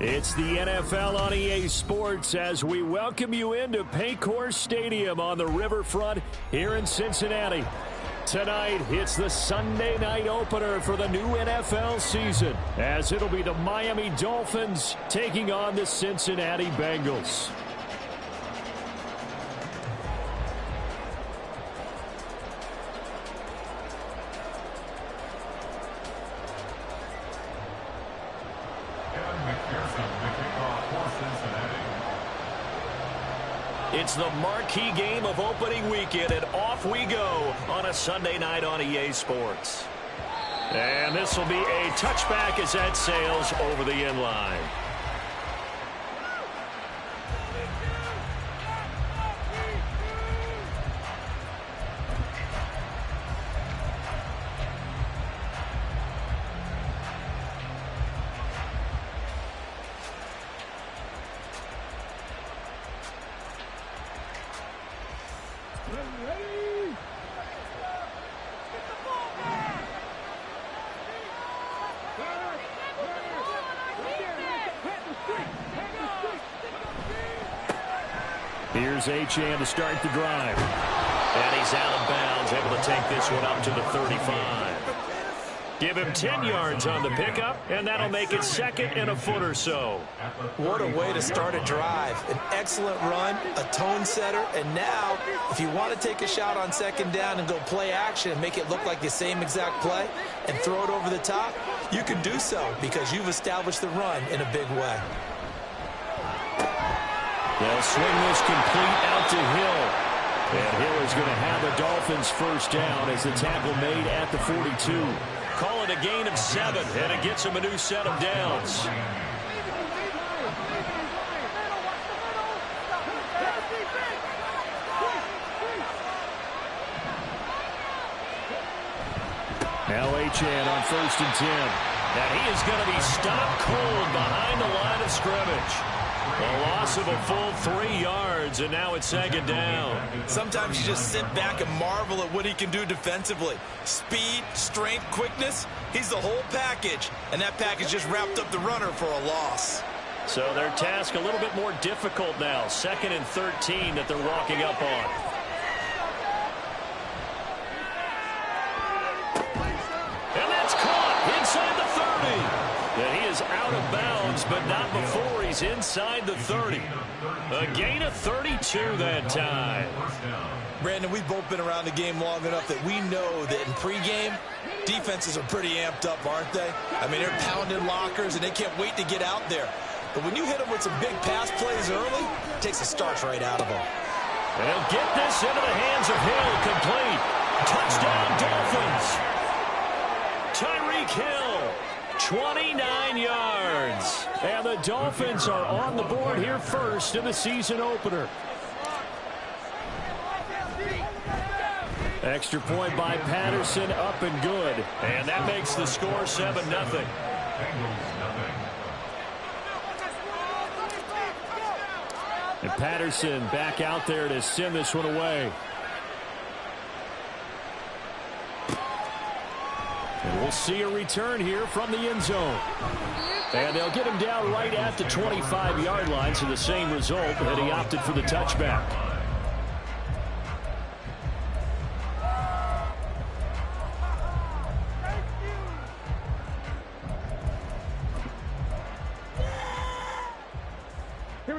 It's the NFL on EA Sports as we welcome you into Paycor Stadium on the riverfront here in Cincinnati. Tonight, it's the Sunday night opener for the new NFL season, as it'll be the Miami Dolphins taking on the Cincinnati Bengals. It's the marquee game of opening weekend, and off we go on a Sunday night on EA Sports. And this will be a touchback as that sails over the end line. Here's Achane to start the drive. And he's out of bounds, able to take this one up to the 35. Give him 10 yards on the pickup, and that'll make it second and a foot or so. What a way to start a drive. An excellent run, a tone setter, and now, if you want to take a shot on second down and go play action and make it look like the same exact play and throw it over the top, you can do so because you've established the run in a big way. They'll swing this complete out to Hill. And Hill is going to have the Dolphins first down as the tackle made at the 42. Call it a gain of 7, and it gets him a new set of downs. Now Achane on 1st and 10. And he is going to be stopped cold behind the line of scrimmage. A loss of a full 3 yards, and now it's second down. Sometimes you just sit back and marvel at what he can do defensively. Speed, strength, quickness, he's the whole package. And that package just wrapped up the runner for a loss. So their task a little bit more difficult now. 2nd and 13 that they're walking up on. And that's caught inside the 30. And he is out of bounds, but not before he's inside the 30. A gain of 32 that time. Brandon, we've both been around the game long enough that we know that in pregame, defenses are pretty amped up, aren't they? I mean, they're pounding lockers, and they can't wait to get out there. But when you hit them with some big pass plays early, it takes the starch right out of them. And he'll get this into the hands of Hill, complete. Touchdown, Dolphins. Tyreek Hill. 29 yards. And the Dolphins are on the board here first in the season opener. Extra point by Patterson, up and good. And that makes the score 7-0. And Patterson back out there to send this one away. And we'll see a return here from the end zone. And they'll get him down right at the 25-yard line, so the same result, and he opted for the touchback.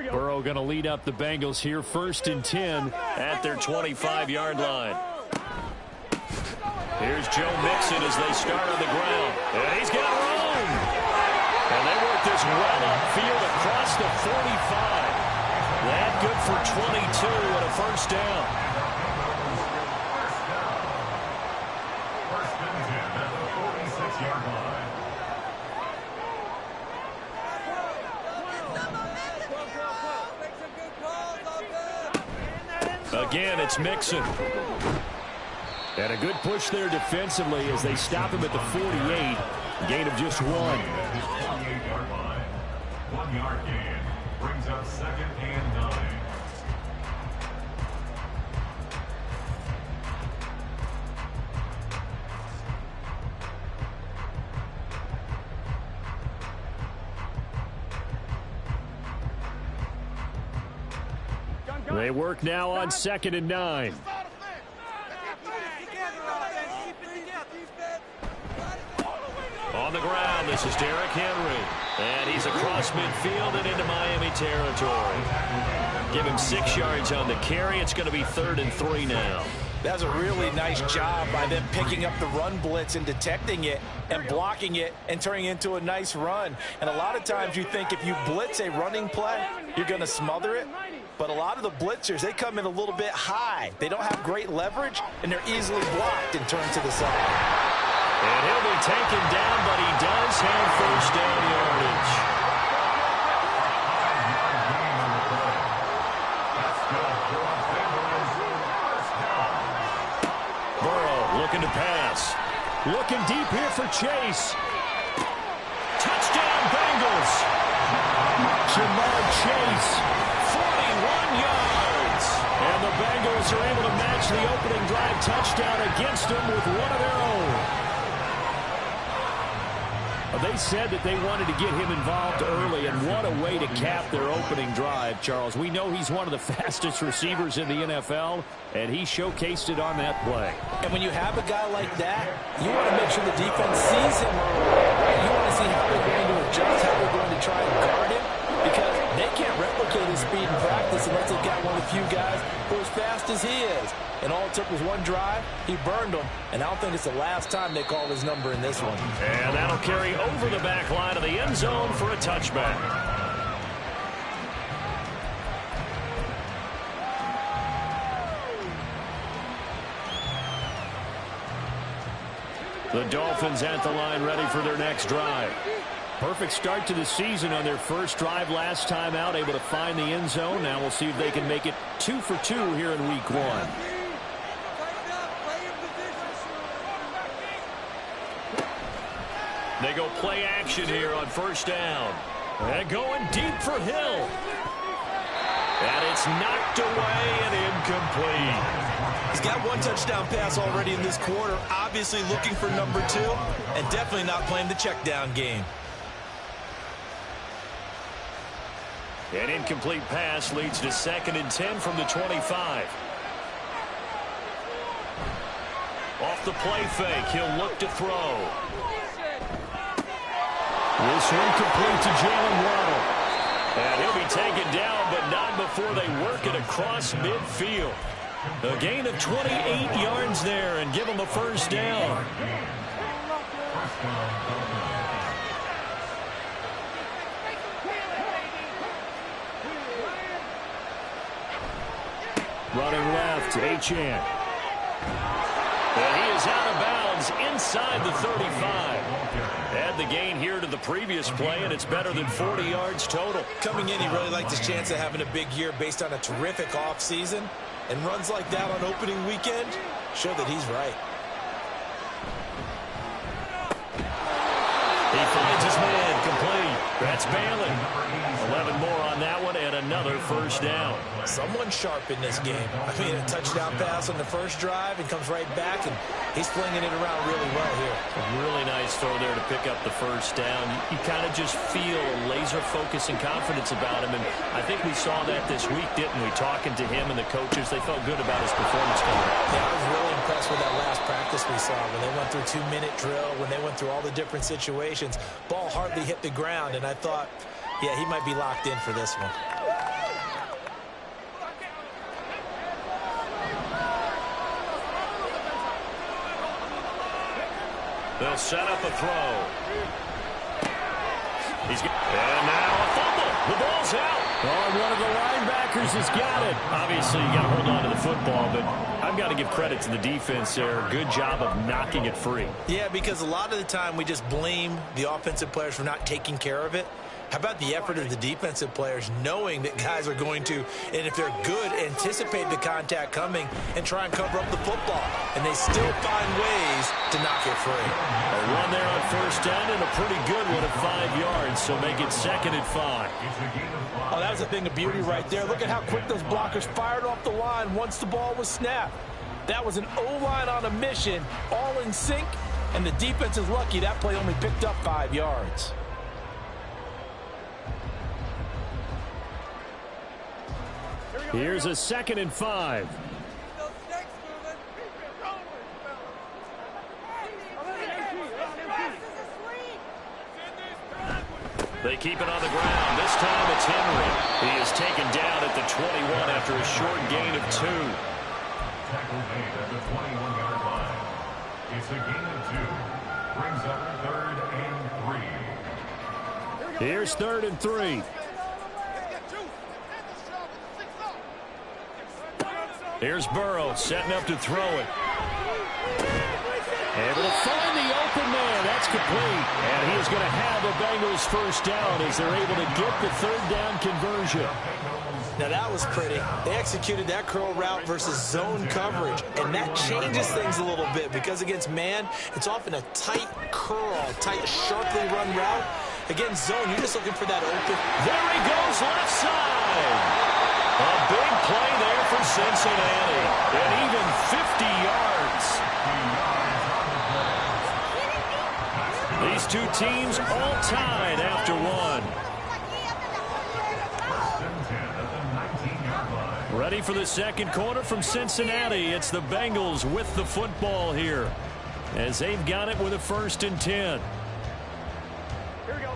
Burrow going to lead up the Bengals here, 1st and 10 at their 25-yard line. Here's Joe Mixon as they start on the ground. And he's got room. And they work this well upfield across the 45. That good for 22 and a first down. First and 10 at the 46-yard line. Again, it's Mixon. And a good push there defensively as they stop him at the 48. Gain of just 1. 28-yard line. 1 yard gain. Brings up 2nd and 9. They work now on 2nd and 9. On the ground, this is Derrick Henry. And he's across midfield and into Miami territory. Give him 6 yards on the carry. It's going to be 3rd and 3 now. That's a really nice job by them picking up the run blitz and detecting it and blocking it and turning it into a nice run. And a lot of times you think if you blitz a running play, you're going to smother it. But a lot of the blitzers, they come in a little bit high. They don't have great leverage, and they're easily blocked and turned to the side. And he'll be taken down, but he does have first down yardage. Burrow looking to pass. Looking deep here for Chase. Touchdown, Bengals. Jamar Chase, 41 yards. And the Bengals are able to match the opening drive touchdown against them with one of their own. They said that they wanted to get him involved early, and what a way to cap their opening drive, Charles. We know he's one of the fastest receivers in the NFL, and he showcased it on that play. And when you have a guy like that, you want to make sure the defense sees him early, right? You want to see how they're going to adjust, how they're going to try and guard him, because they can't replicate his speed in practice unless they've got one of the few guys who are as fast as he is. And all it took was one drive. He burned them. And I don't think it's the last time they call his number in this one. And that'll carry over the back line of the end zone for a touchback. The Dolphins at the line ready for their next drive. Perfect start to the season on their first drive last time out, able to find the end zone. Now we'll see if they can make it 2 for 2 here in week 1. They go play action here on first down. And going deep for Hill. And it's knocked away and incomplete. He's got one touchdown pass already in this quarter. Obviously looking for number 2. And definitely not playing the check down game. An incomplete pass leads to 2nd and 10 from the 25. Off the play fake, he'll look to throw. This one complete to Jalen Waddle. And he'll be taken down, but not before they work it across midfield. A gain of 28 yards there and give them a first down. Running left, Achane. And he is out of bounds inside the 35. Add the gain here to the previous play, and it's better than 40 yards total. Coming in, he really liked his chance of having a big year based on a terrific offseason. And runs like that on opening weekend show that he's right. He finds his man complete. That's Bailey. 11 more on that one and another first down. Someone sharp in this game. I mean, a touchdown pass on the first drive and comes right back, and he's flinging it around really well here. A really nice throw there to pick up the first down. You kind of just feel a laser focus and confidence about him, and I think we saw that this week, didn't we? Talking to him and the coaches, they felt good about his performance coming up. Yeah, I was really impressed with that last practice we saw when they went through 2-minute drill, when they went through all the different situations. Ball hardly hit the ground, and I thought, yeah, he might be locked in for this one. They'll set up a throw. And now a fumble. The ball's out. Oh, one of the linebackers has got it. Obviously, you got to hold on to the football, but I've got to give credit to the defense there. Good job of knocking it free. Yeah, because a lot of the time we just blame the offensive players for not taking care of it. How about the effort of the defensive players knowing that guys are going to, and if they're good, anticipate the contact coming and try and cover up the football. And they still find ways to knock it free. A run there on first down and a pretty good one at 5 yards, so make it 2nd and 5. Oh, that was a thing of beauty right there. Look at how quick those blockers fired off the line once the ball was snapped. That was an O-line on a mission, all in sync, and the defense is lucky that play only picked up 5 yards. Here's a 2nd and 5. They keep it on the ground. This time it's Henry. He is taken down at the 21 after a short gain of 2. Tackle made at the 21-yard line. It's a gain of 2. Brings up 3rd and 3. Here's 3rd and 3. Here's Burrow setting up to throw it. Able to find the open man. That's complete. And he is going to have a Bengals first down as they're able to get the 3rd down conversion. Now that was pretty. They executed that curl route versus zone coverage, and that changes things a little bit because against man, it's often a tight curl, tight, sharply run route. Against zone, you're just looking for that open. There he goes, left side. A big play there for Cincinnati, and even 50 yards. These two teams all tied after one. Ready for the 2nd quarter from Cincinnati. It's the Bengals with the football here as they've got it with a 1st and 10. Here we go.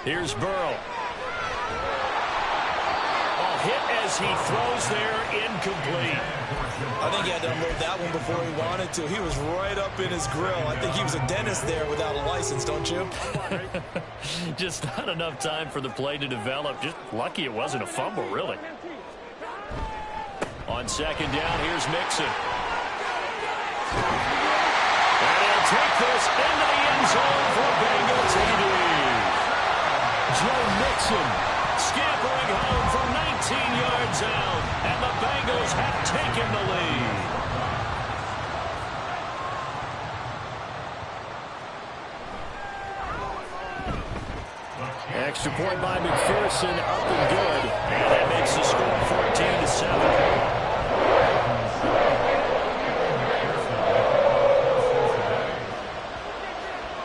Here's Burrow. Hit as he throws there, incomplete. I think he had to unload that one before he wanted to. He was right up in his grill. I think he was a dentist there without a license, don't you? Just not enough time for the play to develop. Just lucky it wasn't a fumble, really. On 2nd down, here's Mixon. And he'll take this into the end zone for Bengals TD. Joe Mixon scampering home from 19 yards out, and the Bengals have taken the lead. Extra point by McPherson, up and good, and that makes the score 14-7.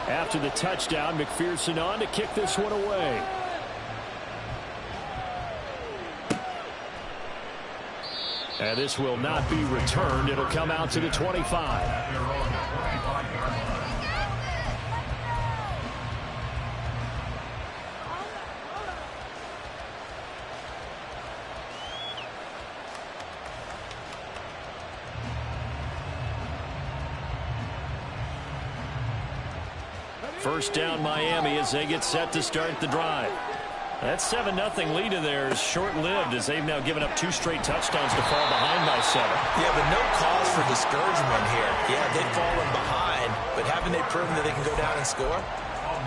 After the touchdown, McPherson on to kick this one away. And this will not be returned. It'll come out to the 25. First down Miami as they get set to start the drive. That 7-0 lead of theirs short-lived as they've now given up 2 straight touchdowns to fall behind by 7. Yeah, but no cause for discouragement here. Yeah, they've fallen behind, but haven't they proven that they can go down and score?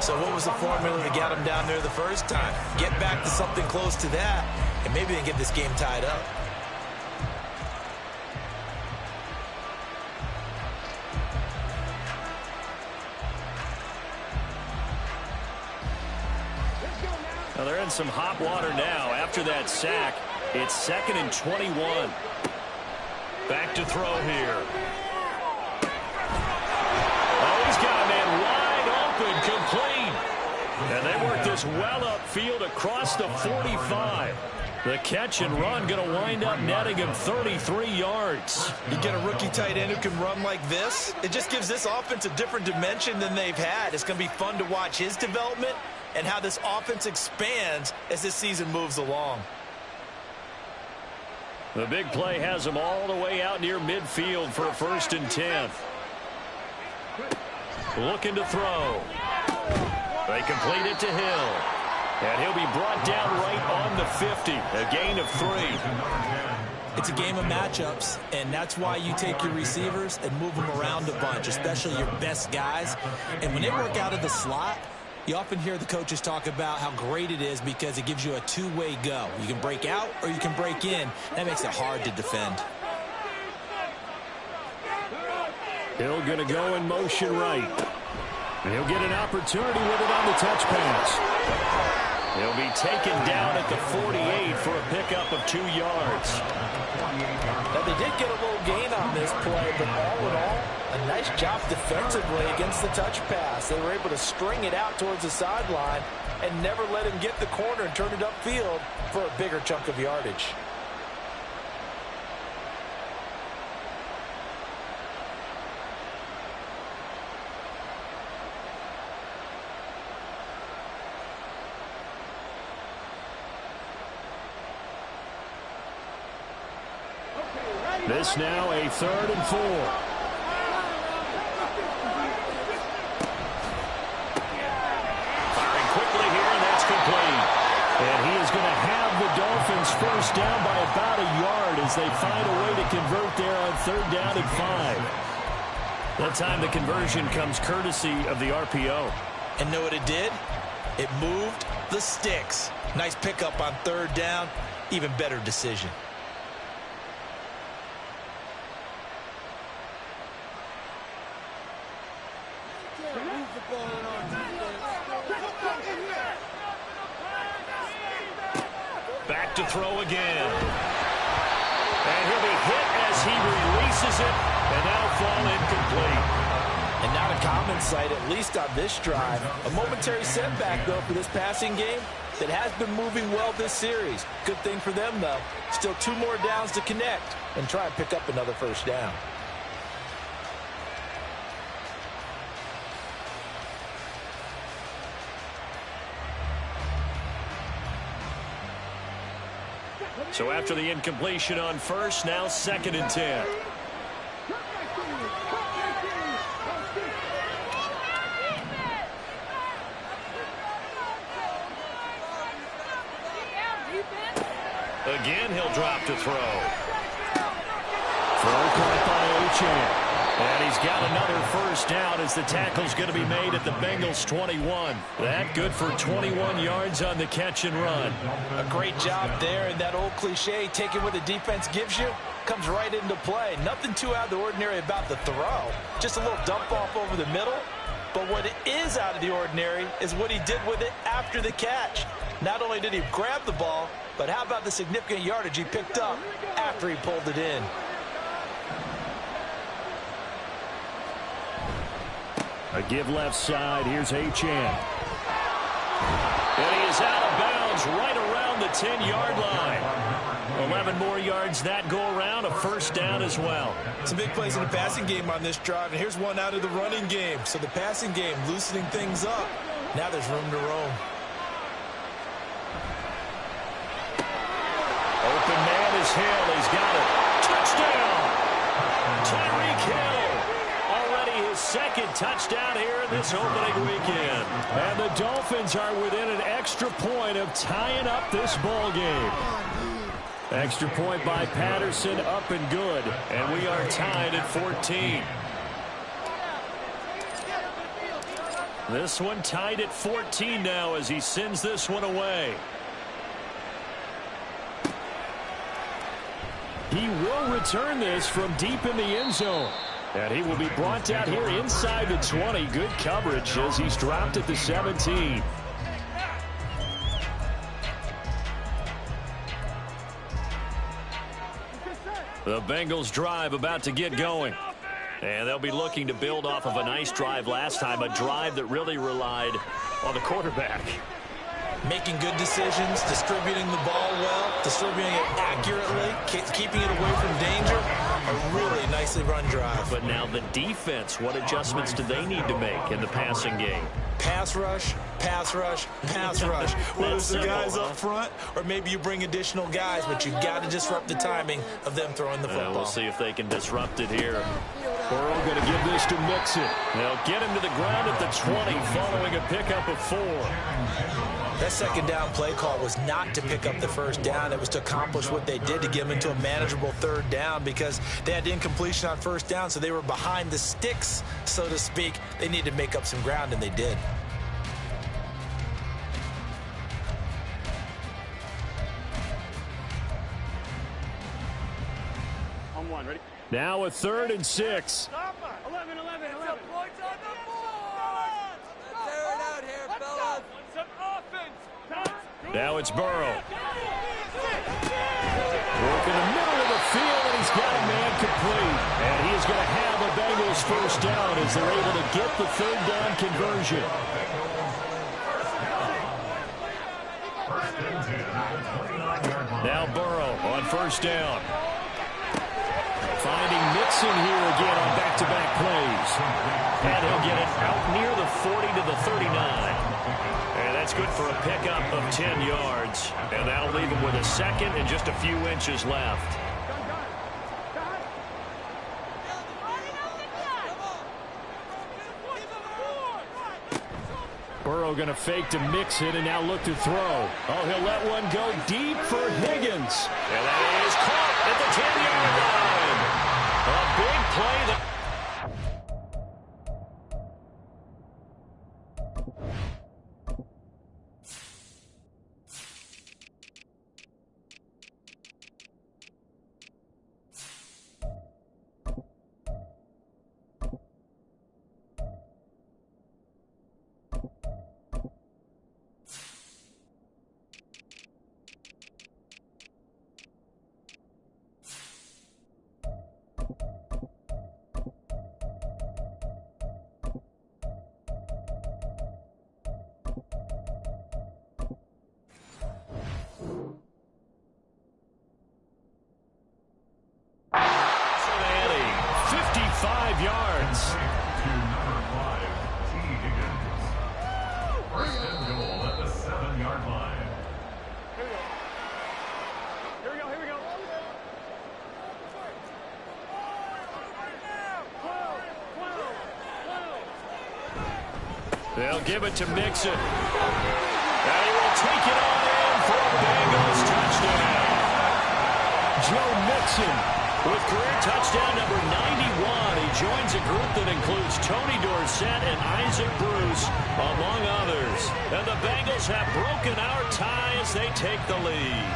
So what was the formula that got them down there the first time? Get back to something close to that, and maybe they can get this game tied up. Now they're in some hot water now. After that sack, it's 2nd and 21. Back to throw here. Oh, he's got a man wide open, complete. And they work this well upfield across the 45. The catch and run going to wind up netting him 33 yards. You get a rookie tight end who can run like this, it just gives this offense a different dimension than they've had. It's going to be fun to watch his development and how this offense expands as this season moves along. The big play has them all the way out near midfield for a 1st and 10. Looking to throw. They complete it to Hill. And he'll be brought down right on the 50. A gain of 3. It's a game of matchups, and that's why you take your receivers and move them around a bunch, especially your best guys. And when they work out of the slot, you often hear the coaches talk about how great it is because it gives you a two-way go. You can break out or you can break in. That makes it hard to defend. Hill going to go in motion right. And he'll get an opportunity with it on the touch pass. He'll be taken down at the 48 for a pickup of 2 yards. Now, they did get a little gain on this play, but all in all, a nice job defensively against the touch pass. They were able to string it out towards the sideline and never let him get the corner and turn it upfield for a bigger chunk of yardage. This now a 3rd and 4. Firing quickly here, and that's complete. And he is going to have the Dolphins first down by about a yard as they find a way to convert there on 3rd down and 5. That time the conversion comes courtesy of the RPO. And know what it did? It moved the sticks. Nice pickup on 3rd down. Even better decision. Back to throw again. And he'll be hit as he releases it, and now fall incomplete. And not a common sight, at least on this drive. A momentary setback, though, for this passing game that has been moving well this series. Good thing for them, though. Still 2 more downs to connect and try and pick up another first down. So after the incompletion on first, now 2nd and 10. Again, he'll drop to throw. Throw caught by Achane. And he's got another first down as the tackle's going to be made at the Bengals 21. That good for 21 yards on the catch and run. A great job there, and that old cliche, taking what the defense gives you, comes right into play. Nothing too out of the ordinary about the throw. Just a little dump off over the middle. But what is out of the ordinary is what he did with it after the catch. Not only did he grab the ball, but how about the significant yardage he picked up after he pulled it in. A give left side. Here's Achane. And he is out of bounds right around the 10-yard line. 11 more yards that go around. A first down as well. Some big plays in the passing game on this drive, and here's one out of the running game. So the passing game loosening things up. Now there's room to roam. Open man is Hill. He's got it. Touchdown! Tyreek Hill. Already his 2nd touchdown here in this opening weekend. And the Dolphins are within an extra point of tying up this ball game. Extra point by Patterson, up and good. And we are tied at 14. This one tied at 14 now as he sends this one away. He will return this from deep in the end zone. And he will be brought down here inside the 20. Good coverage as he's dropped at the 17. The Bengals drive about to get going. And they'll be looking to build off of a nice drive last time, a drive that really relied on the quarterback. Making good decisions, distributing the ball well, distributing it accurately, keeping it away from danger. A really nicely run drive. But now the defense, what adjustments do they need to make in the passing game? Pass rush, pass rush, pass rush. Whether it's the guys up front or maybe you bring additional guys, but you've got to disrupt the timing of them throwing the football. We'll see if they can disrupt it here. Burrow going to give this to Mixon. They'll get him to the ground at the 20 following a pickup of 4. That 2nd down play call was not to pick up the first down. It was to accomplish what they did to get them into a manageable 3rd down because they had incompletion on first down, so they were behind the sticks, so to speak. They needed to make up some ground, and they did. On 1, ready? Now a 3rd and 6. 11. Points on the board! Let's tear it out here, fellas. Want some offense. Now it's Burrow. Working the middle of the field, and he's got a man complete. And he is going to have a Bengals first down as they're able to get the third down conversion. Now Burrow on first down. Finding Mixon here again on back-to-back plays. And he'll get it out near the 40 to the 39. And that's good for a pickup of 10 yards. And that'll leave him with a second and just a few inches left. Burrow going to fake to Mixon and now look to throw. Oh, he'll let one go deep for Higgins. And that is caught at the 10-yard line. A big play. They'll give it to Mixon. And he will take it on in for a Bengals touchdown. Joe Mixon with career touchdown number 91. He joins a group that includes Tony Dorsett and Isaac Bruce, among others. And the Bengals have broken our tie as they take the lead.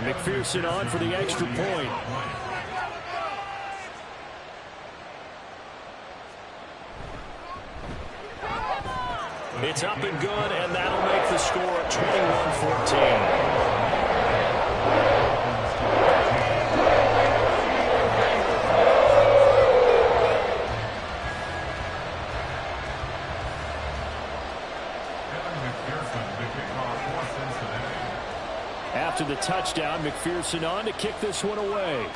And McPherson on for the extra point. It's up and good, and that'll make the score 21-14. After the touchdown, McPherson on to kick this one away.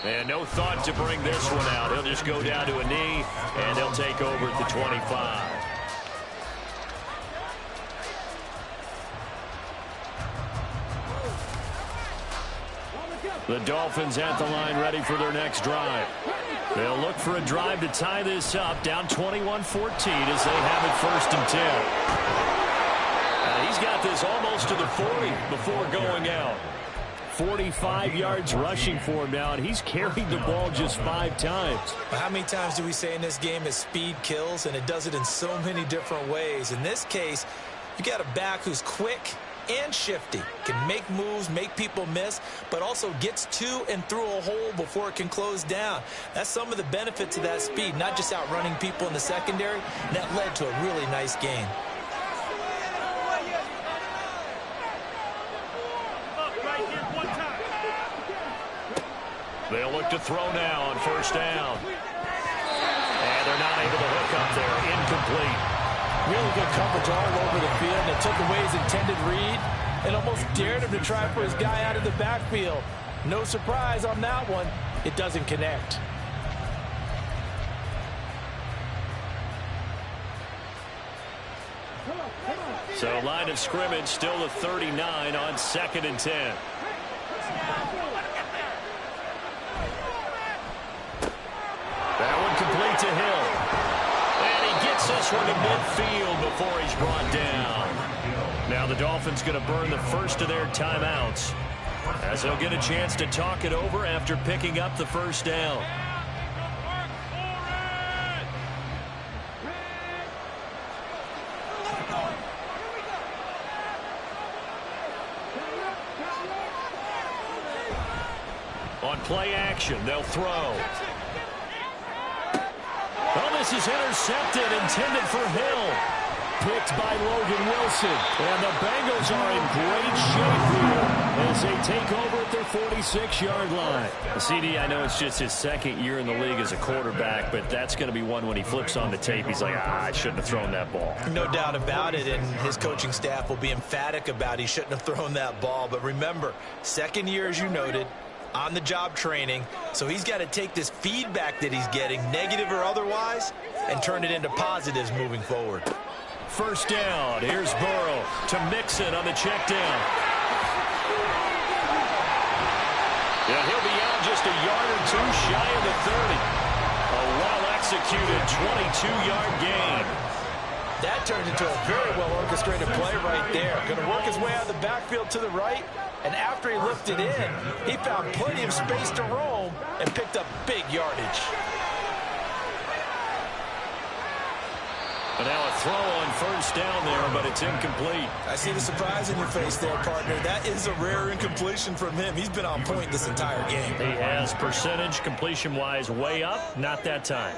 And no thought to bring this one out. He'll just go down to a knee, and they'll take over at the 25. The Dolphins at the line ready for their next drive. They'll look for a drive to tie this up, down 21-14 as they have it 1st and 10. He's got this almost to the 40 before going out. 45 yards rushing for him now, and he's carried the ball just 5 times. How many times do we say in this game is speed kills, and it does it in so many different ways. In this case, you got a back who's quick and shifty, can make moves, make people miss, but also gets to and through a hole before it can close down. That's some of the benefits of that speed, not just outrunning people in the secondary, and that led to a really nice game. They'll look to throw now on 1st down. And they're not able to hook up there. Incomplete. Really good coverage all over the field. It took away his intended read and almost dared him to try for his guy out of the backfield. No surprise on that one. It doesn't connect. So line of scrimmage still the 39 on 2nd and 10. That one complete to Hill. And he gets this one to midfield before he's brought down. Now the Dolphins going to burn the first of their timeouts, as they'll get a chance to talk it over after picking up the 1st down. On play action, they'll throw. This is intercepted, intended for Hill. Picked by Logan Wilson. And the Bengals are in great shape here as they take over at their 46-yard line. CD, I know it's just his second year in the league as a quarterback, but that's going to be one when he flips on the tape. He's like, I shouldn't have thrown that ball. No doubt about it, and his coaching staff will be emphatic about he shouldn't have thrown that ball. But remember, second year, as you noted, on-the-job training, so he's got to take this feedback that he's getting, negative or otherwise, and turn it into positives moving forward. First down. Here's Burrow to Mixon on the check down. Yeah, he'll be out just a yard or two shy of the 30. A well-executed 22-yard gain. That turned into a very well-orchestrated play right there. Going to work his way out of the backfield to the right, and after he lifted in, he found plenty of space to roam and picked up big yardage. But now a throw on first down there, but it's incomplete. I see the surprise in your face there, partner. That is a rare incompletion from him. He's been on point this entire game. He has percentage completion-wise way up, not that time.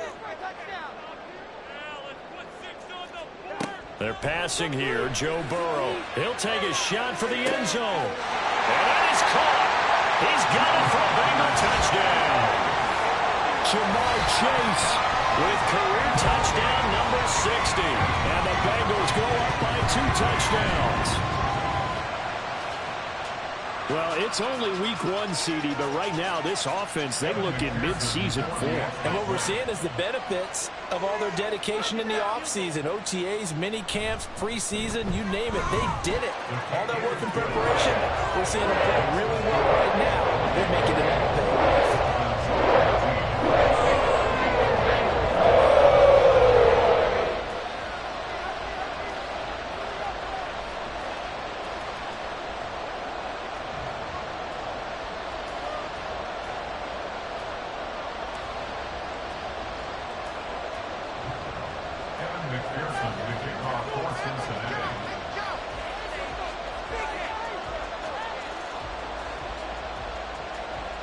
They're passing here. Joe Burrow. He'll take a shot for the end zone. And that is caught. He's got it for a Bengal touchdown. Jamar Chase with career touchdown number 60. And the Bengals go up by 2 touchdowns. Well, it's only week 1, CD, but right now this offense, they look in mid-season form. And what we're seeing is the benefits of all their dedication in the offseason. OTAs, mini camps, preseason, you name it, they did it. All that work in preparation, we're seeing them play really well right now. They're making it happen.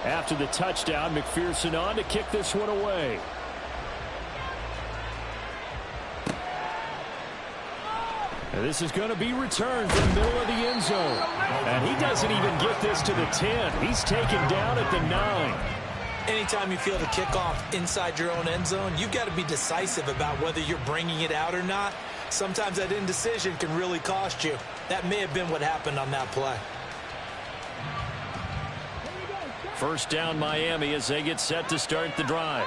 After the touchdown, McPherson on to kick this one away. And this is going to be returned from the middle of the end zone. And he doesn't even get this to the 10. He's taken down at the 9. Anytime you feel the kickoff inside your own end zone, you've got to be decisive about whether you're bringing it out or not. Sometimes that indecision can really cost you. That may have been what happened on that play. First down Miami as they get set to start the drive.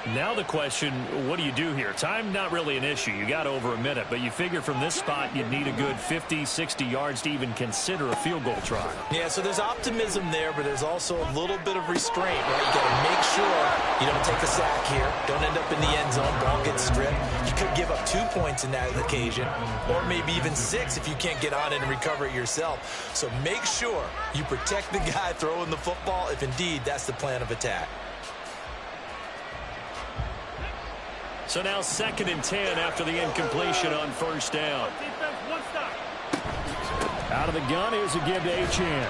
Now the question, what do you do here? Time not really an issue. You got over a minute, but you figure from this spot you'd need a good 50, 60 yards to even consider a field goal try. Yeah, so there's optimism there, but there's also a little bit of restraint, right? You got to make sure you don't take a sack here. Don't end up in the end zone. Ball gets stripped. You could give up 2 points in that occasion, or maybe even 6 if you can't get on it and recover it yourself. So make sure you protect the guy throwing the football if indeed that's the plan of attack. So now 2nd and 10 after the incompletion on first down. Out of the gun, here's a give to Achane.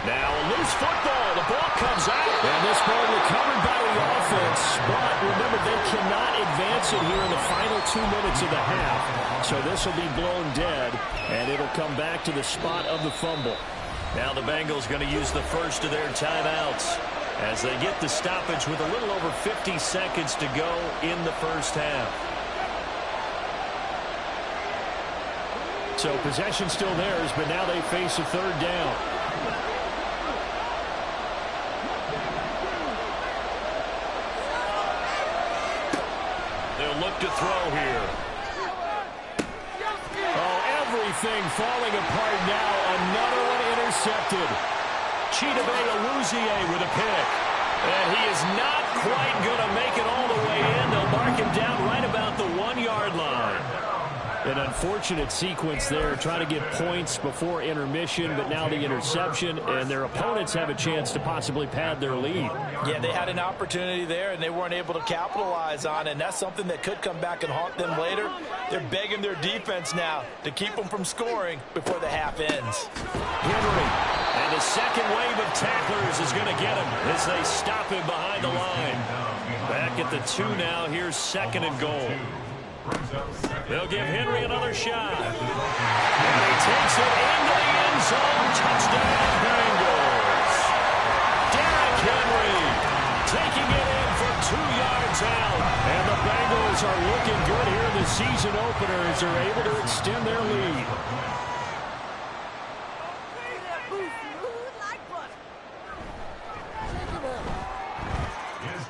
Now a loose football. The ball comes out. And this ball recovered by the offense. But remember, they cannot advance it here in the final 2 minutes of the half. So this will be blown dead, and it'll come back to the spot of the fumble. Now the Bengals going to use the first of their timeouts as they get the stoppage with a little over 50 seconds to go in the first half. So possession still theirs, but now they face a 3rd down. They'll look to throw here. Oh, everything falling apart now. Another one intercepted. Chidobe Awuzie with a pick. And he is not quite going to make it all the way in. They'll mark him down right about the 1-yard line. An unfortunate sequence there, trying to get points before intermission, but now the interception, and their opponents have a chance to possibly pad their lead. Yeah, they had an opportunity there, and they weren't able to capitalize on it, and that's something that could come back and haunt them later. They're begging their defense now to keep them from scoring before the half ends. Henry, and the second wave of tacklers is going to get him as they stop him behind the line. Back at the 2 now. Here's 2nd and goal. They'll give Henry another shot. And he takes it into the end zone. Touchdown, Bengals. Derrick Henry taking it in for 2 yards out. And the Bengals are looking good here in the season opener as they're able to extend their lead.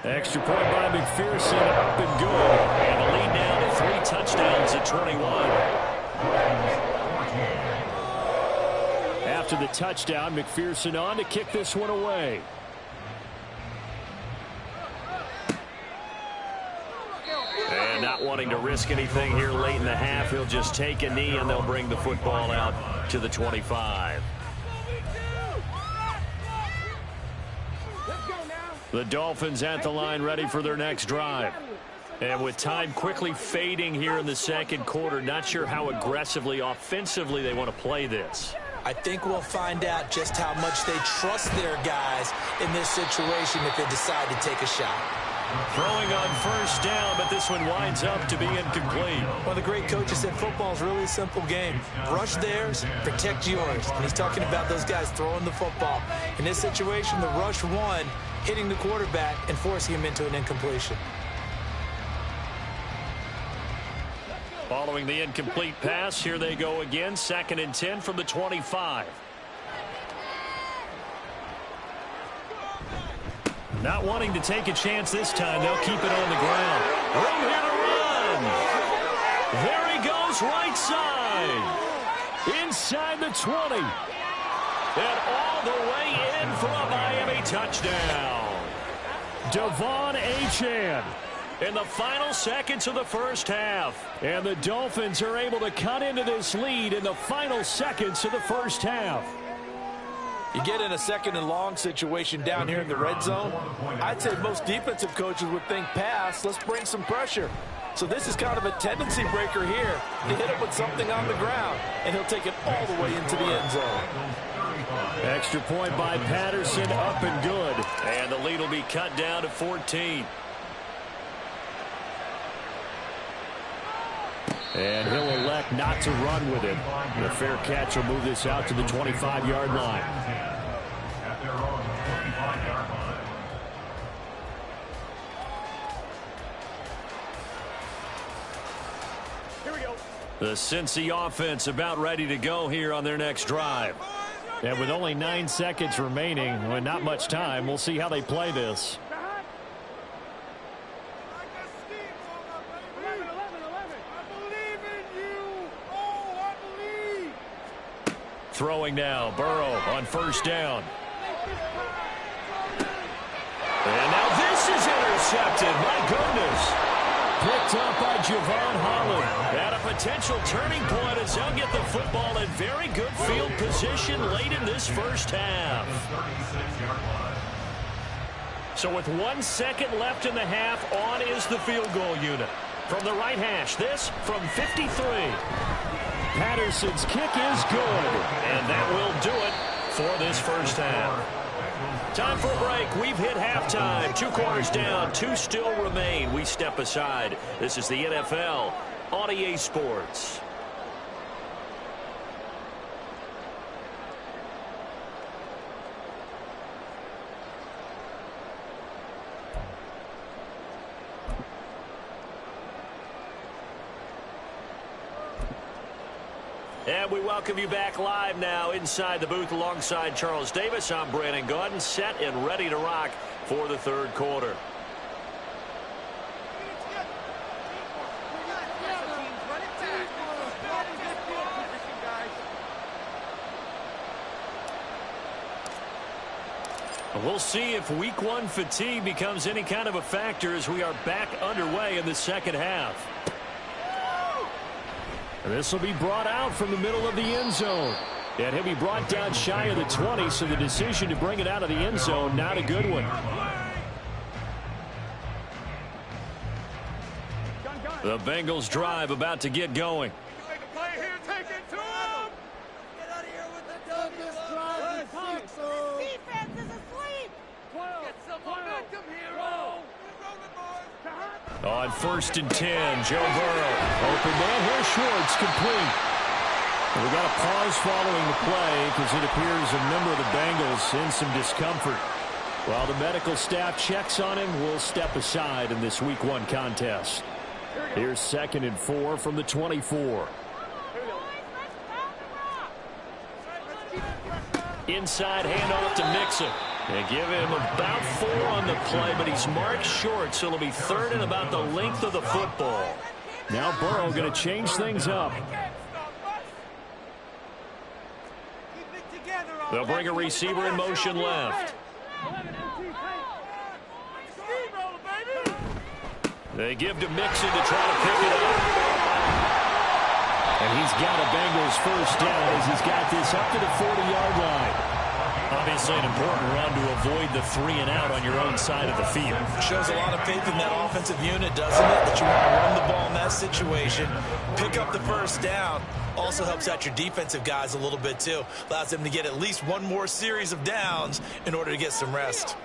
Extra point by McPherson, up and good. And the lead now to 3 touchdowns at 21. After the touchdown, McPherson on to kick this one away. And not wanting to risk anything here late in the half, he'll just take a knee and they'll bring the football out to the 25. The Dolphins at the line ready for their next drive. And with time quickly fading here in the 2nd quarter, not sure how aggressively, offensively they want to play this. I think we'll find out just how much they trust their guys in this situation if they decide to take a shot. Throwing on 1st down, but this one winds up to be incomplete. One of the great coaches said football is really a simple game. Rush theirs, protect yours. And he's talking about those guys throwing the football. In this situation, the rush won, hitting the quarterback and forcing him into an incompletion. Following the incomplete pass, here they go again. 2nd and 10 from the 25. Not wanting to take a chance this time, they'll keep it on the ground. Room here to run. There he goes, right side. Inside the 20. And all the way in for a Miami touchdown. Devon Achane in the final seconds of the 1st half. And the Dolphins are able to cut into this lead in the final seconds of the 1st half. You get in a 2nd and long situation down here in the red zone. I'd say most defensive coaches would think pass. Let's bring some pressure. So this is kind of a tendency breaker here to hit him with something on the ground. And he'll take it all the way into the end zone. Extra point by Patterson, up and good. And the lead will be cut down to 14. And he'll elect not to run with it. The fair catch will move this out to the 25-yard line. At their own 25-yard line. Here we go. The Cincy offense about ready to go here on their next drive. And with only 9 seconds remaining, and not much time, we'll see how they play this. 11. I believe in you. Oh, I believe. Throwing now, Burrow on 1st down. And now this is intercepted. My goodness. Picked up by Javon Holland. At a potential turning point as they'll get the football in very good field position late in this 1st half. So with 1 second left in the half, on is the field goal unit. From the right hash, this from 53. Patterson's kick is good. And that will do it for this 1st half. Time for a break. We've hit halftime. 2 quarters down. 2 still remain. We step aside. This is the NFL on EA Sports. And we welcome you back live now inside the booth alongside Charles Davis. I'm Brandon Gaudin, set and ready to rock for the 3rd quarter. We'll see if week 1 fatigue becomes any kind of a factor as we are back underway in the 2nd half. And this will be brought out from the middle of the end zone. And he'll be brought down shy of the 20, so the decision to bring it out of the end zone, not a good one. The Bengals drive about to get going. Make a play here, take it to him. Get out of here with the Douglas drive. Defense is asleep. 12. Get some momentum, hero. On 1st and 10, Joe Burrow. Open man here, Schwartz, complete. And we got a pause following the play because it appears a member of the Bengals in some discomfort. While the medical staff checks on him, we'll step aside in this Week 1 contest. Here's 2nd and 4 from the 24. Inside handoff to Mixon. They give him about 4 on the play, but he's marked short, so it'll be 3rd and about the length of the football. Now Burrow going to change things up. They'll bring a receiver in motion left. They give to Mixon to try to pick it up. And he's got a Bengals first down as he's got this up to the 40-yard line. Obviously an important run to avoid the 3-and-out on your own side of the field. Shows a lot of faith in that offensive unit, doesn't it? That you want to run the ball in that situation. Pick up the first down. Also helps out your defensive guys a little bit, too. Allows them to get at least one more series of downs in order to get some rest.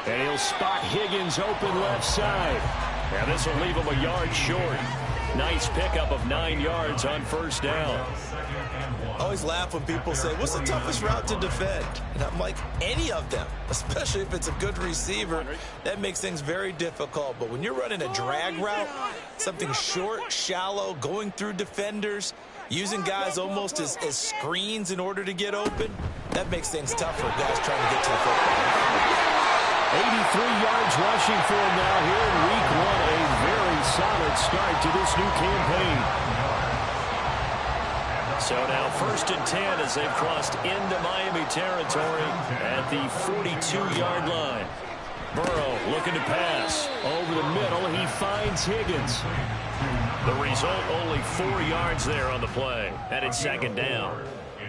And he'll spot Higgins open left side. Now this will leave him a yard short. Nice pickup of 9 yards on first down. I always laugh when people say, what's the toughest route to defend? And I'm like, any of them, especially if it's a good receiver. That makes things very difficult. But when you're running a drag route, something short, shallow, going through defenders, using guys almost as screens in order to get open, that makes things tough for guys trying to get to the football. 83 yards rushing for him now here in Week 1. A very solid start to this new campaign. So now 1st and 10 as they've crossed into Miami territory at the 42-yard line. Burrow looking to pass. Over the middle, he finds Higgins. The result, only 4 yards there on the play. And it's 2nd down.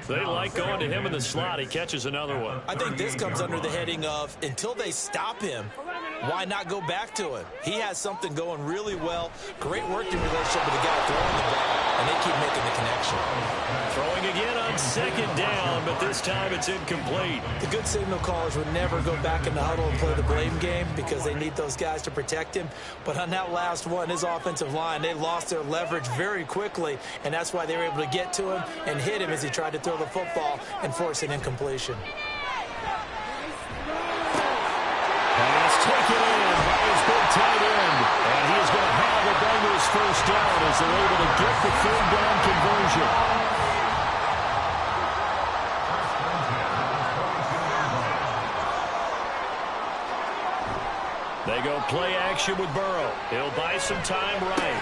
They like going to him in the slot. He catches another one. I think this comes under the heading of, until they stop him, why not go back to him? He has something going really well. Great working relationship with the guy throwing the ball, and they keep making the connection. Throwing again on 2nd down, but this time it's incomplete. The good signal callers would never go back in the huddle and play the blame game because they need those guys to protect him. But on that last one, his offensive line, they lost their leverage very quickly, and that's why they were able to get to him and hit him as he tried to throw the football and force an incompletion. Pass taken in by his big tight end. And he is going to have the Bengals first down as they're able to get the 3rd down conversion. They go play action with Burrow. He'll buy some time right.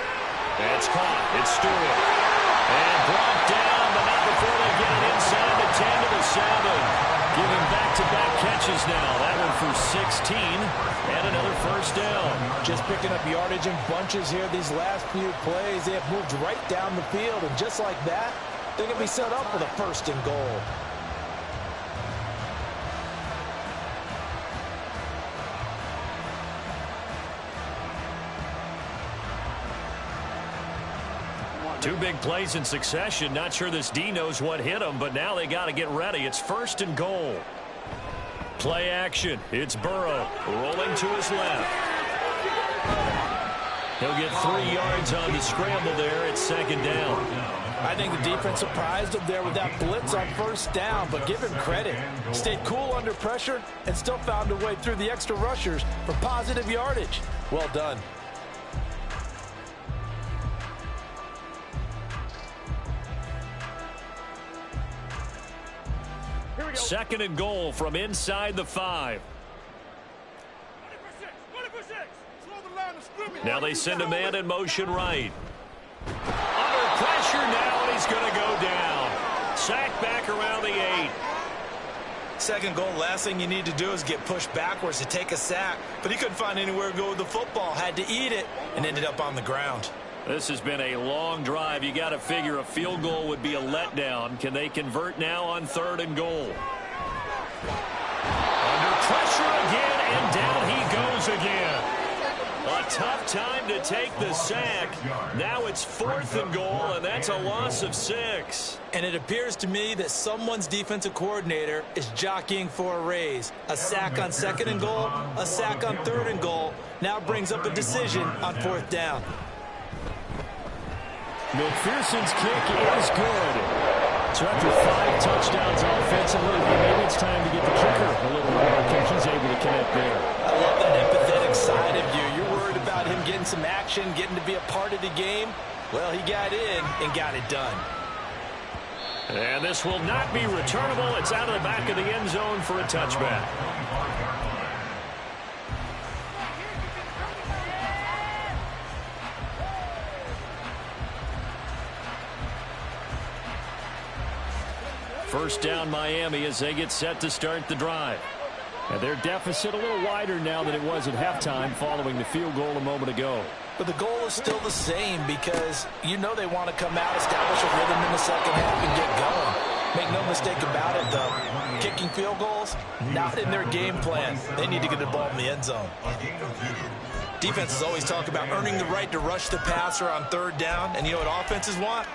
That's caught. It's Stewart. And brought down, but not before they get it inside the 10 to the 7. Giving back-to-back catches now. That one for 16 and another first down. Just picking up yardage in bunches here these last few plays. They have moved right down the field, and just like that, they're going to be set up with a 1st and goal. Two big plays in succession. Not sure this D knows what hit him, but now they got to get ready. It's 1st and goal. Play action. It's Burrow rolling to his left. He'll get 3 yards on the scramble there. It's 2nd down. I think the defense surprised him there with that blitz on 1st down, but give him credit. Stayed cool under pressure and still found a way through the extra rushers for positive yardage. Well done. 2nd and goal from inside the 5. Now they send a man in motion right. Under pressure now, and he's going to go down. Sacked back around the 8. 2nd goal, last thing you need to do is get pushed backwards to take a sack. But he couldn't find anywhere to go with the football. Had to eat it and ended up on the ground. This has been a long drive. You got to figure a field goal would be a letdown. Can they convert now on 3rd and goal? Under pressure again, and down he goes again. A tough time to take the sack. Now it's 4th and goal, and that's a loss of 6. And it appears to me that someone's defensive coordinator is jockeying for a raise. A sack on 2nd and goal, a sack on 3rd and goal. Now brings up a decision on 4th down. McPherson's kick is good. So after 5 touchdowns offensively, maybe it's time to get the kicker a little more. He's able to connect there. I love that empathetic side of you. You're worried about him getting some action, getting to be a part of the game. Well, he got in and got it done. And this will not be returnable. It's out of the back of the end zone for a touchback. First down Miami as they get set to start the drive. And their deficit a little wider now than it was at halftime following the field goal a moment ago. But the goal is still the same because you know they want to come out, establish a rhythm in the second half, and get going. Make no mistake about it, though. Kicking field goals, not in their game plan. They need to get the ball in the end zone. Defenses always talk about earning the right to rush the passer on 3rd down. And you know what offenses want?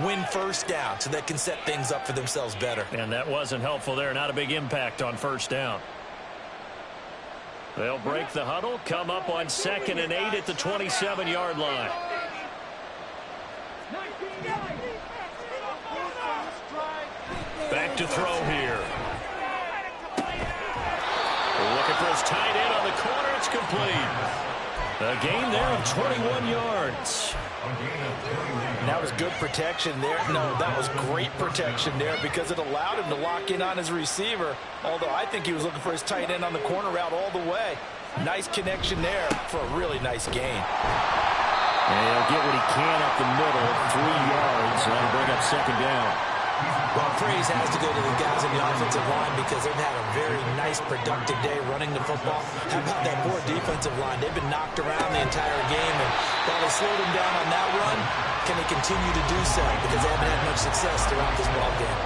Win 1st down so they can set things up for themselves better. And that wasn't helpful there. Not a big impact on 1st down. They'll break the huddle, come up on 2nd and 8 at the 27-yard line. Back to throw here. Looking for his tight end on the corner. It's complete. A gain there of 21 yards. That was good protection there. No, that was great protection there because it allowed him to lock in on his receiver. Although I think he was looking for his tight end on the corner route all the way. Nice connection there for a really nice gain. And he'll get what he can up the middle, 3 yards, and that'll bring up 2nd down. Well, praise has to go to the guys in the offensive line because they've had a very nice, productive day running the football. How about that poor defensive line? They've been knocked around the entire game, and while they slowed them down on that run, can they continue to do so? Because they haven't had much success throughout this ball game.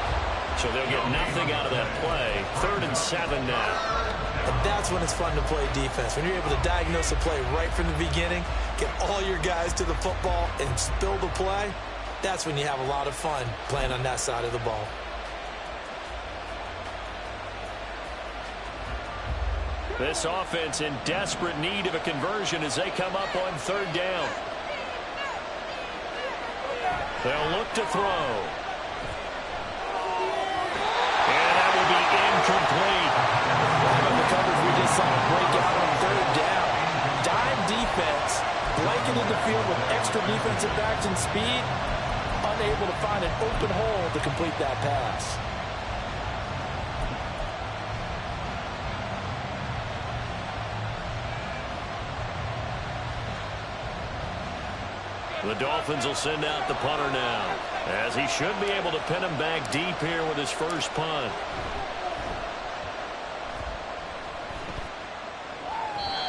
So they'll get nothing out of that play. 3rd and 7 now. And that's when it's fun to play defense. When you're able to diagnose a play right from the beginning, get all your guys to the football, and spill the play, that's when you have a lot of fun playing on that side of the ball. This offense in desperate need of a conversion as they come up on 3rd down. They'll look to throw. And that will be incomplete. The coverage we just saw break out on 3rd down. Dime defense, blanketed the field with extra defensive backs and speed. Unable to find an open hole to complete that pass. The Dolphins will send out the punter now, as he should be able to pin him back deep here with his first punt.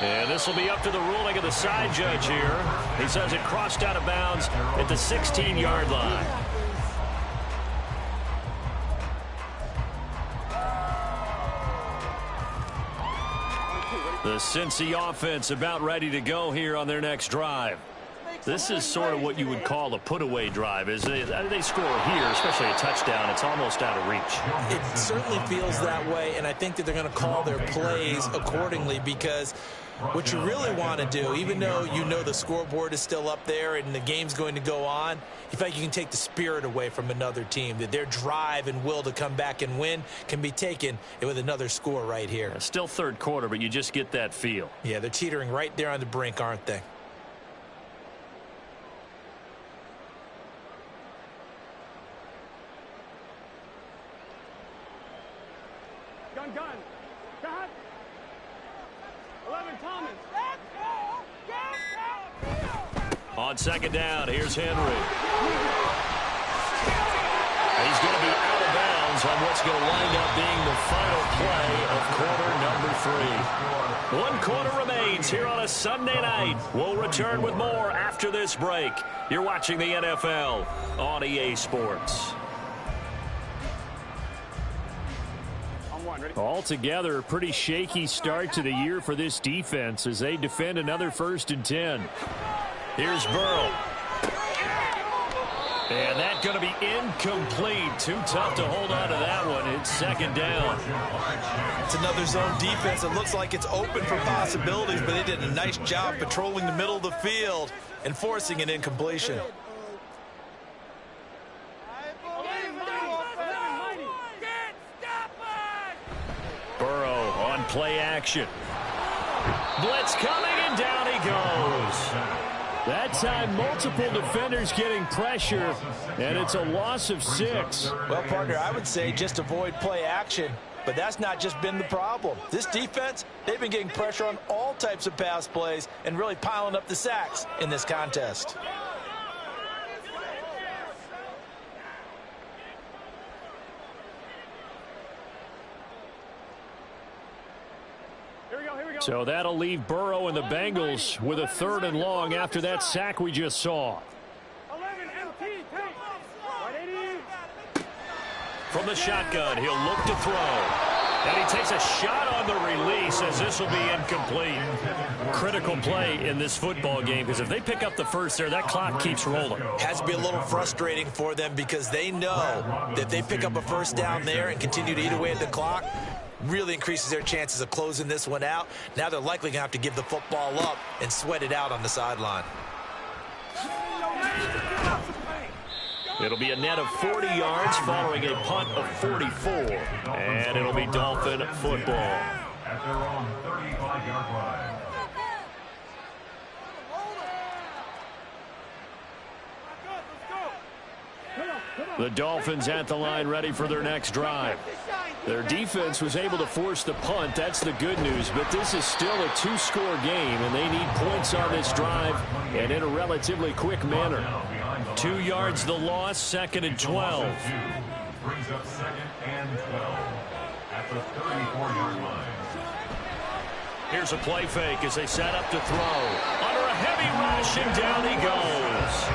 And this will be up to the ruling of the side judge here. He says it crossed out of bounds at the 16-yard line. The Cincy offense about ready to go here on their next drive. This is sort of what you would call a put-away drive. As they score here, especially a touchdown, it's almost out of reach. It certainly feels that way, and I think that they're going to call their plays accordingly because what you really want to do, even though you know the scoreboard is still up there and the game's going to go on, you feel like you can take the spirit away from another team, that their drive and will to come back and win can be taken with another score right here. Still 3rd quarter, but you just get that feel. Yeah, they're teetering right there on the brink, aren't they? Gun. Got. 11 Thomas. On 2nd down, here's Henry. He's going to be out of bounds on what's going to wind up being the final play of quarter number 3. 1 quarter remains here on a Sunday night. We'll return with more after this break. You're watching the NFL on EA Sports. On 1. Altogether, a pretty shaky start to the year for this defense as they defend another 1st and 10. Here's Burrow. And that's going to be incomplete. Too tough to hold on to that one. It's 2nd down. It's another zone defense. It looks like it's open for possibilities, but they did a nice job patrolling the middle of the field and forcing an incompletion. Burrow on play action. Blitz coming, and down he goes. That time, multiple defenders getting pressure, and it's a loss of 6. Well, partner, I would say just avoid play action, but that's not just been the problem. This defense, they've been getting pressure on all types of pass plays and really piling up the sacks in this contest. So that'll leave Burrow and the Bengals with a 3rd and long after that sack we just saw. From the shotgun, he'll look to throw. And he takes a shot on the release as this will be incomplete. Critical play in this football game because if they pick up the first there, that clock keeps rolling. Has to be a little frustrating for them because they know that they pick up a 1st down there and continue to eat away at the clock. Really increases their chances of closing this one out. Now they're likely going to have to give the football up and sweat it out on the sideline. It'll be a net of 40 yards following a punt of 44. And it'll be Dolphin football. At their own 35-yard line. The Dolphins at the line ready for their next drive. Their defense was able to force the punt. That's the good news. But this is still a 2-score game, and they need points on this drive and in a relatively quick manner. 2 yards the loss, 2nd and 12. Brings up 2nd and 12 at the 34-yard line. Here's a play fake as they set up to throw. Under a heavy rush, and down he goes.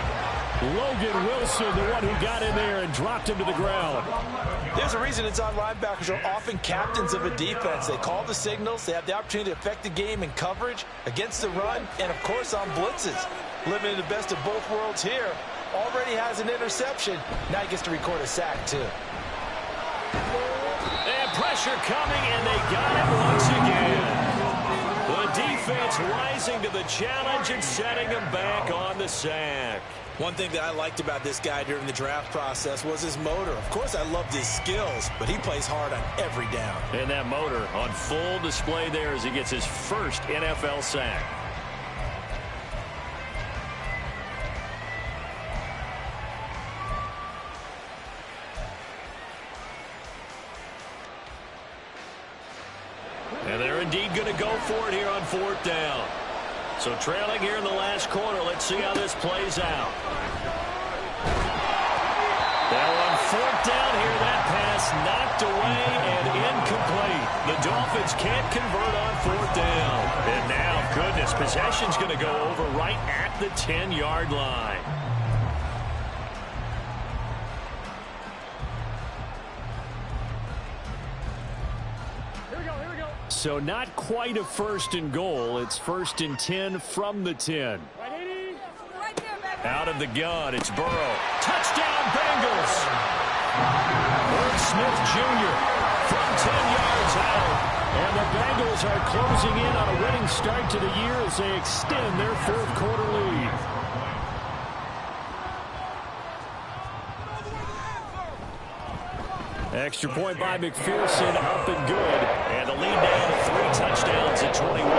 Logan Wilson, the one who got in there and dropped him to the ground. There's a reason inside linebackers are often captains of a defense. They call the signals. They have the opportunity to affect the game in coverage, against the run, and, of course, on blitzes. Living in the best of both worlds here. Already has an interception. Now he gets to record a sack, too. And pressure coming, and they got it once again. The defense rising to the challenge and setting him back on the sack. One thing that I liked about this guy during the draft process was his motor. Of course, I loved his skills, but he plays hard on every down. And that motor on full display there as he gets his first NFL sack. And they're indeed going to go for it here on 4th down. So trailing here in the last quarter. Let's see how this plays out. They're on 4th down here. That pass knocked away and incomplete. The Dolphins can't convert on 4th down. And now, goodness, possession's going to go over right at the 10-yard line. So not quite a 1st and goal. It's 1st and 10 from the 10. Out of the gun, it's Burrow. Touchdown, Bengals! Irv Smith Jr. from 10 yards out. And the Bengals are closing in on a winning start to the year as they extend their 4th quarter lead. Extra point by McPherson, up and good. And the lead down to 3 touchdowns at 21.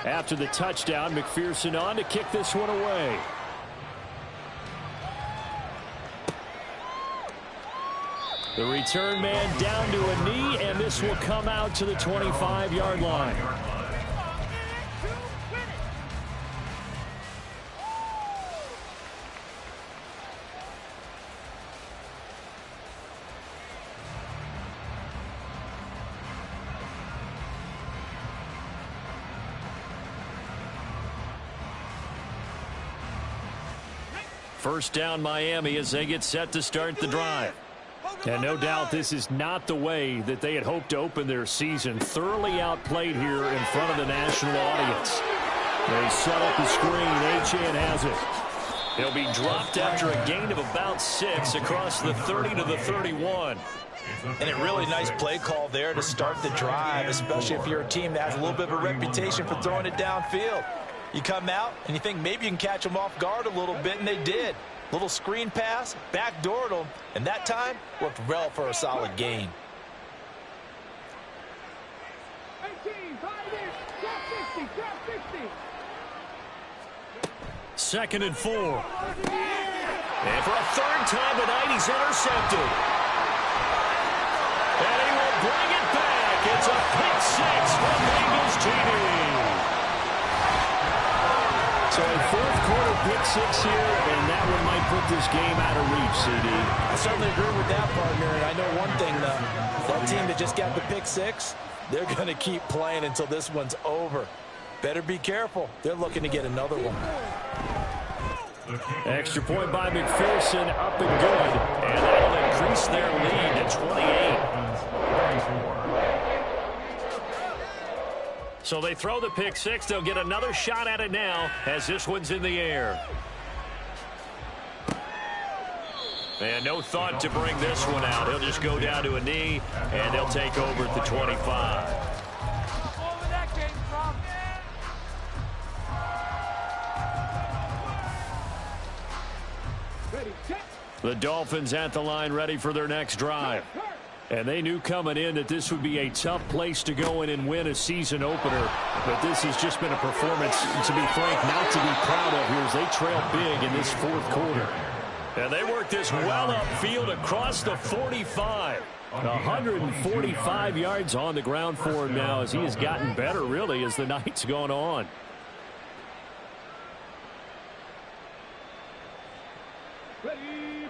After the touchdown, McPherson on to kick this one away. The return man down to a knee, and this will come out to the 25-yard line. First down Miami as they get set to start the drive. And no doubt this is not the way that they had hoped to open their season. Thoroughly outplayed here in front of the national audience. They set up the screen. Achane has it. He'll be dropped after a gain of about 6 across the 30 to the 31. And a really nice play call there to start the drive, especially if you're a team that has a little bit of a reputation for throwing it downfield. You come out and you think maybe you can catch them off guard a little bit, and they did. Little screen pass, backdoored them, and that time worked well for a solid gain. 2nd and 4. And for a third time tonight, he's intercepted. And he will bring it back. It's a pick 6 from Bengals TD. So a fourth-quarter pick 6 here, and that one might put this game out of reach, CD. I certainly agree with that, partner. And I know one thing, though. That team that just got the pick 6, they're going to keep playing until this one's over. Better be careful. They're looking to get another one. Extra point by McPherson, up and good. And that'll increase their lead to 28. So they throw the pick 6. They'll get another shot at it now as this one's in the air. And no thought to bring this one out. He'll just go down to a knee, and they'll take over at the 25. The Dolphins at the line ready for their next drive. And they knew coming in that this would be a tough place to go in and win a season opener. But this has just been a performance, to be frank, not to be proud of here as they trail big in this fourth quarter. And they work this well upfield across the 45. 145 yards on the ground for him now as he has gotten better, really, as the night's gone on.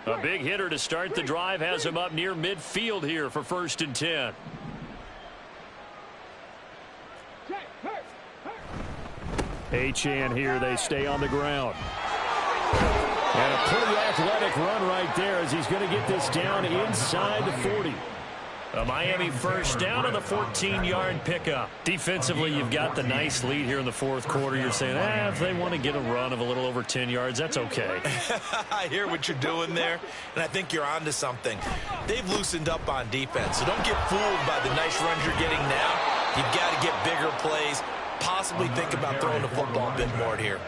A big hitter to start the drive has him up near midfield here for 1st and 10. Achane here. They stay on the ground. And a pretty athletic run right there as he's going to get this down inside the 40. A Miami first down on the 14-yard pickup. Defensively, you've got the nice lead here in the fourth quarter. You're saying, if they want to get a run of a little over 10 yards, that's okay. I hear what you're doing there, and I think you're onto something. They've loosened up on defense, so don't get fooled by the nice runs you're getting now. You've got to get bigger plays, possibly think about throwing the football a bit more here.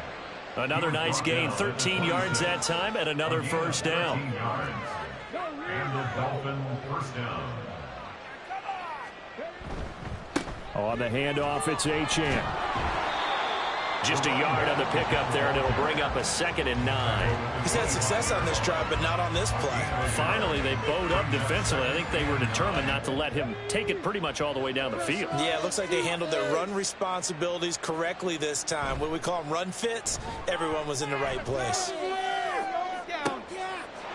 Another nice gain, 13 yards that time, and another first down. And the Dolphin first down. On the handoff, it's Achane. Just a yard on the pickup there, and it'll bring up a 2nd and 9. He's had success on this drive, but not on this play. Finally, they bowed up defensively. I think they were determined not to let him take it pretty much all the way down the field. Yeah, it looks like they handled their run responsibilities correctly this time. What we call them run fits, everyone was in the right place.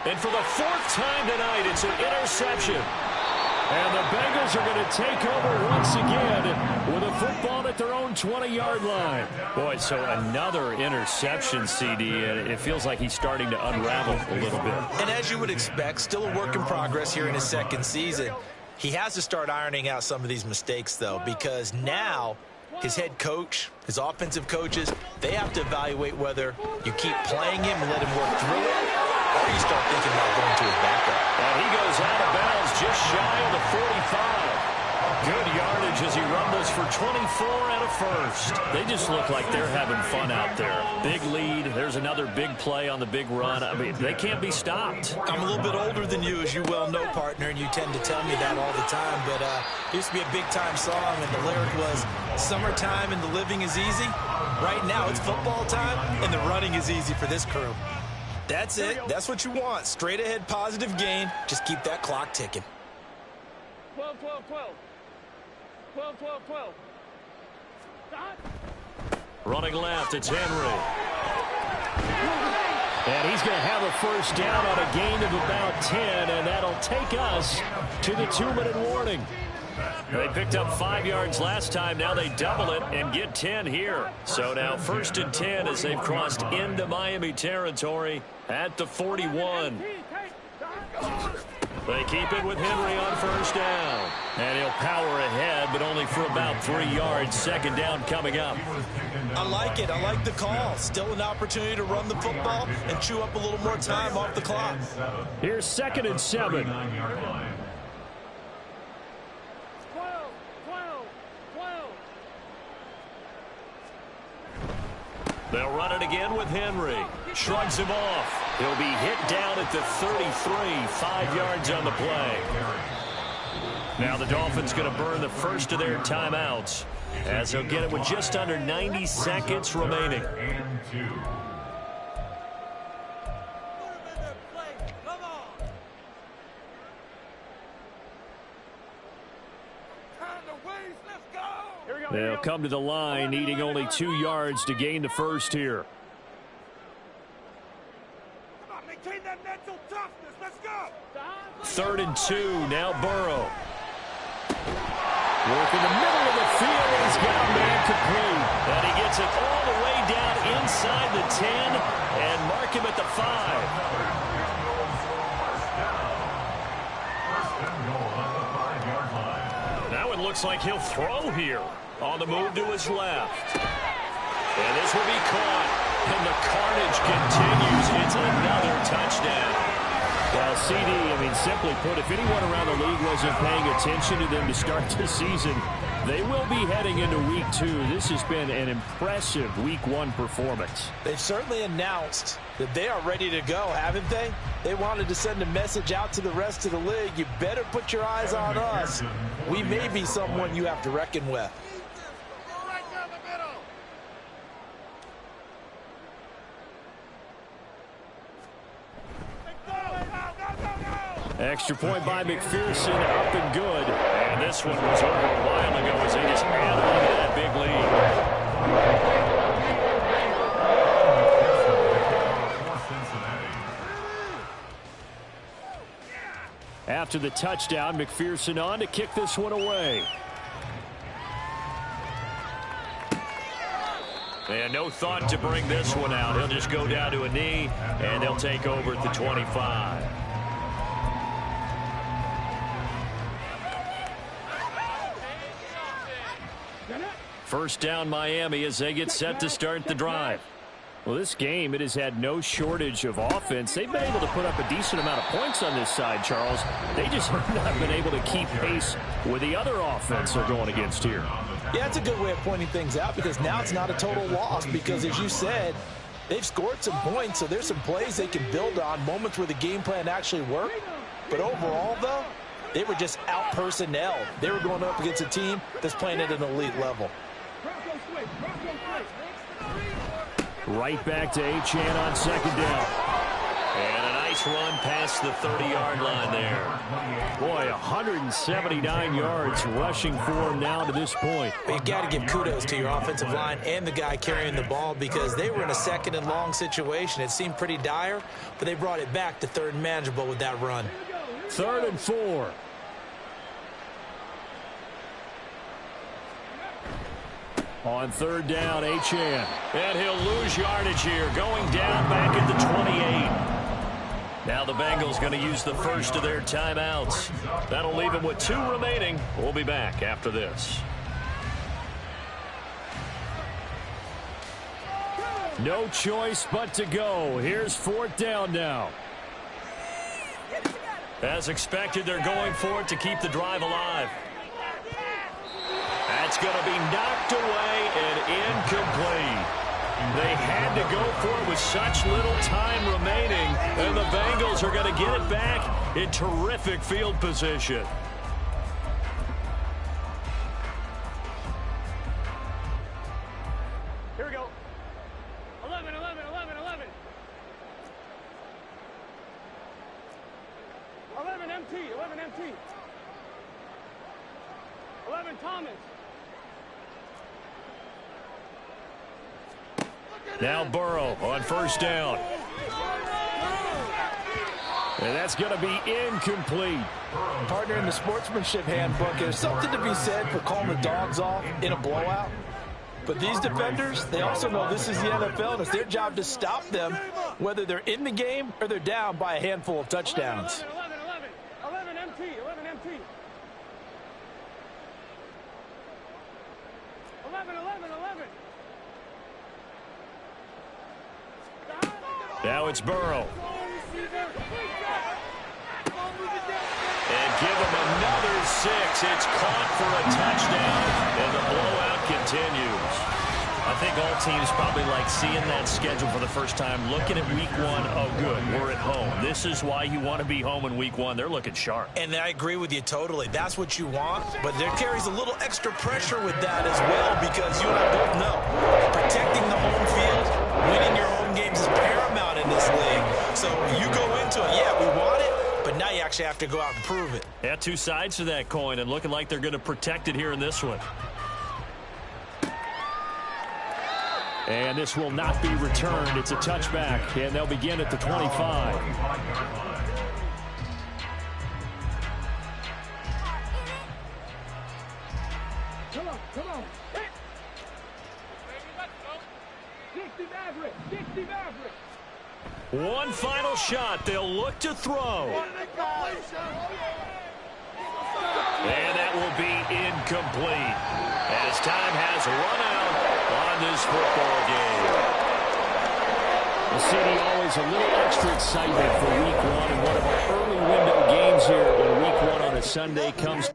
And for the 4th time tonight, it's an interception. And the Bengals are going to take over once again with a football at their own 20-yard line. Boy, so another interception, CD, and it feels like he's starting to unravel a little bit. And as you would expect, still a work in progress here in his second season. He has to start ironing out some of these mistakes, though, because now his head coach, his offensive coaches, they have to evaluate whether you keep playing him and let him work through it, or you start thinking about going to his backup. And he goes out of bounds just shy of the 45. Good yardage as he rumbles for 24 and a first. They just look like they're having fun out there. Big lead. There's another big play on the big run. I mean, they can't be stopped. I'm a little bit older than you, as you well know, partner, and you tend to tell me that all the time. But it used to be a big-time song, and the lyric was, "Summertime and the living is easy." Right now, it's football time, and the running is easy for this crew. That's it. That's what you want. Straight ahead, positive gain. Just keep that clock ticking. 12, 12, 12. 12, 12, 12. Stop. Running left, it's Henry. And he's going to have a first down on a gain of about 10, and that'll take us to the 2-minute warning. They picked up 5 yards last time. Now they double it and get 10 here. So now 1st and 10 as they've crossed into Miami territory at the 41. They keep it with Henry on 1st down. And he'll power ahead, but only for about 3 yards. 2nd down coming up. I like it. I like the call. Still an opportunity to run the football and chew up a little more time off the clock. Here's 2nd and 7. They'll run it again with Henry. Shrugs him off. He'll be hit down at the 33. 5 yards on the play. Now the Dolphins going to burn the first of their timeouts as they'll get it with just under 90 seconds remaining. They'll come to the line, needing only 2 yards to gain the first here. Come on, maintain that mental toughness. Let's go. 3rd and 2. Now Burrow. Work in the middle of the field. He's got a man complete. And he gets it all the way down inside the 10 and mark him at the 5. Now it looks like he'll throw here. On the move to his left. And this will be caught. And the carnage continues. It's another touchdown. Well, CD, simply put, if anyone around the league wasn't paying attention to them to start the season, they will be heading into Week 2. This has been an impressive Week 1 performance. They've certainly announced that they are ready to go, haven't they? They wanted to send a message out to the rest of the league. You better put your eyes on us. We may be someone you have to reckon with. Extra point by McPherson, up and good. And this one was over a while ago as they just add on to that big lead. After the touchdown, McPherson on to kick this one away. And no thought to bring this one out. He'll just go down to a knee, and they'll take over at the 25. First down Miami as they get set to start the drive. Well, this game, it has had no shortage of offense. They've been able to put up a decent amount of points on this side, Charles. They just have not been able to keep pace with the other offense they're going against here. Yeah, it's a good way of pointing things out because now it's not a total loss because, as you said, they've scored some points, so there's some plays they can build on, moments where the game plan actually worked. But overall, though, they were just out-personnelled. They were going up against a team that's playing at an elite level. Right back to Achane on 2nd down. And a nice run past the 30-yard line there. Boy, 179 yards rushing for him now to this point. You got to give kudos to your offensive line and the guy carrying the ball because they were in a 2nd and long situation. It seemed pretty dire, but they brought it back to 3rd and manageable with that run. 3rd and 4. On 3rd down, Achane. And he'll lose yardage here, going down back at the 28. Now the Bengals going to use the first of their timeouts. That'll leave them with 2 remaining. We'll be back after this. No choice but to go. Here's 4th down now. As expected, they're going for it to keep the drive alive. That's going to be knocked away and incomplete. They had to go for it with such little time remaining, and the Bengals are going to get it back in terrific field position. Here we go. 11, 11, 11, 11. 11 MT, 11 MT. 11 Thomas. Now Burrow on 1st down. And that's going to be incomplete. Partner, in the sportsmanship handbook, there's something to be said for calling the dogs off in a blowout. But these defenders, they also know this is the NFL, and it's their job to stop them, whether they're in the game or they're down by a handful of touchdowns. 11 MT. 11. Now it's Burrow. And give him another 6. It's caught for a touchdown, and the blowout continues. I think all teams probably like seeing that schedule for the first time, looking at week 1. Oh, good, we're at home. This is why you want to be home in week 1. They're looking sharp. And I agree with you totally. That's what you want, but there carries a little extra pressure with that as well, because you and I both know protecting the home field, winning your home games is paramount in this league. So you go into it, yeah, we want it, but now you actually have to go out and prove it. Yeah, two sides to that coin, and looking like they're going to protect it here in this one. And this will not be returned. It's a touchback, and they'll begin at the 25. Come on. Hit. 60 Maverick. One final shot. They'll look to throw. And that will be incomplete, as time has run out on this football game. The city always a little extra excitement for week 1, and one of our early window games here when week 1 on a Sunday comes.